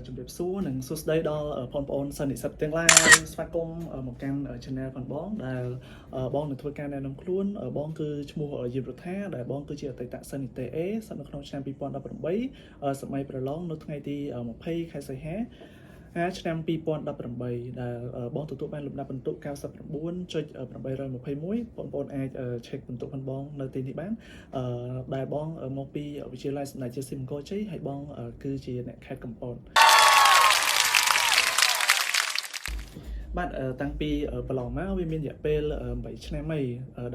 ជំរាបសួរនិងសួស្តីដល់បងប្អូនសិស្សនិស្សិតទាំងឡាយស្វាគមន៍មកកាន់ channel ផងបងដែលបងនឹងធ្វើការណែនាំខ្លួនបងគឺឈ្មោះយិមរដ្ឋាដែលបងគឺជាអតីតសិស្សនិតេ A ស្ថិតនៅក្នុងឆ្នាំ2018សម័យប្រឡងនៅថ្ងៃទី20ខែសីហាឆ្នាំ2018ដែលបងទទួលបានលំដាប់ពិន្ទុ 99.821 បងប្អូនអាច check ពិន្ទុផងបងនៅទីនេះបានដែលបងមកពីវិទ្យាល័យសម្ដេចជាស៊ីមង្គលជ័យហើយបងគឺជាអ្នកខេត្តកំពតបាទតាំងពីប្រឡងមកវាមានរយៈពេល8ឆ្នាំហើយ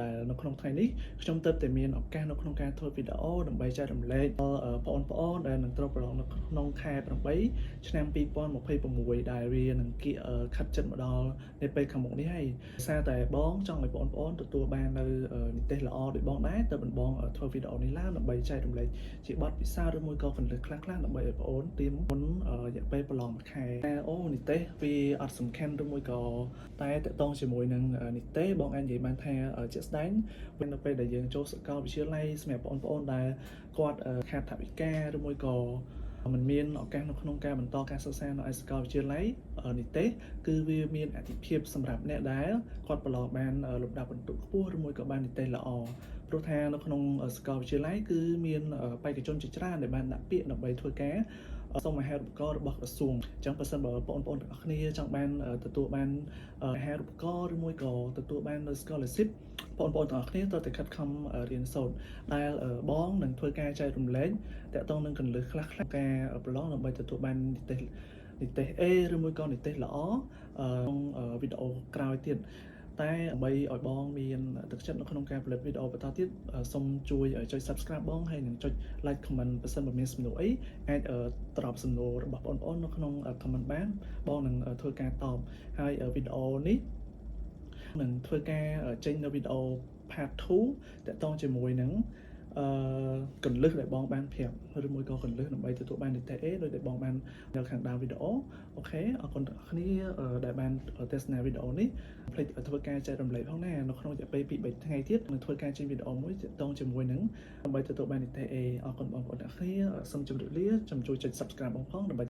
ដែលនៅក្នុងថ្ងៃនេះខ្ញុំទើបតែមានឱកាសនៅក្នុងការធ្វើវីដេអូដើម្បីចែករំលែកដល់បងប្អូនដែលនឹងត្រូវប្រឡងនៅក្នុងខែ8ឆ្នាំ2026ដែលវានឹងគៀកខិតជិតមកដល់នៅពេលខាងមុខនេះហើយសារតែបងចង់ឲ្យបងប្អូនទទួលបាននៅនិទេសល្អដូចបងដែរតើបងធ្វើវីដេអូនេះឡើងដើម្បីចែករំលែកជាបទពិសោធន៍ឬមួយក៏កន្លឹះខ្លះៗដើម្បីឲ្យបងប្អូនទៀមមុនរយៈពេលប្រឡងមួយខែអូនិទេសវាអត់សំខាន់ឬមួយក៏តែតកតងជាមួយនឹងនិទេសបងអាចនិយាយបានថាជាក់ស្ដែងពេលនៅពេលដែលយើងចូលសាកលវិទ្យាល័យសម្រាប់បងប្អូនដែលគាត់ខាតថវិកាឬមួយក៏มันមានឱកាសនៅក្នុងការបន្តការសិក្សានៅឯសាកលវិទ្យាល័យនិទេសគឺវាមានអតិភិបសម្រាប់អ្នកដែលគាត់ប្រឡងបានលំដាប់ពិន្ទុខ្ពស់ឬមួយក៏បាននិទេសល្អព្រោះថានៅក្នុងសាកលវិទ្យាល័យគឺមានបេក្ខជនជាច្រើនដែលបានដាក់ពាក្យដើម្បីធ្វើការសូមអាហារូបករណ៍របស់ក្រសួងអញ្ចឹងបើសិនបើបងប្អូនទាំងអស់គ្នាចង់បានទទួលបានអាហារូបករណ៍ឬមួយក៏ទទួលបាននៅ scholarship បងប្អូនទាំងអស់គ្នាត្រូវតែខិតខំរៀនសូត្រដែលបងនឹងធ្វើការចែករំលែកតាក់ទងនឹងកន្លឹះខ្លះៗការប្រឡងដើម្បីទទួលបាននិទេស A ឬមួយក៏និទេសល្អក្នុងវីដេអូក្រោយទៀតតែដើម្បីឲ្យបងមានទឹកចិត្តនៅក្នុងការផលិតវីដេអូបន្តទៀតសូមជួយចុច subscribe បងហើយនិងចុច like comment បើសិនបើមានសំណួរអីអាចត្របសំណួររបស់បងប្អូននៅក្នុង comment បានបងនឹងធ្វើការតបហើយវីដេអូនេះនឹងធ្វើការចេញនៅវីដេអូ part 2តាក់ទងជាមួយនឹងកន្លឹះដែលបងបានប្រាប់ឬមួយក៏កន្លឹះដើម្បីទទួលបាននិទេស A ដោយដែលបងបាននៅខាងដើមវីដេអូអូខេអរគុណអ្នកគ្នាដែលបានទស្សនាវីដេអូនេះភ្លេចធ្វើការចែករំលែកផងណានៅក្នុងរយៈពេល2-3ថ្ងៃទៀតនឹងធ្វើការចេញវីដេអូមួយទាក់ទងជាមួយនឹងដើម្បីទទួលបាននិទេស A អរគុណបងប្អូនអ្នកគ្នាសូមជម្រាបលាជួយចុច subscribe បងផងដើម្បី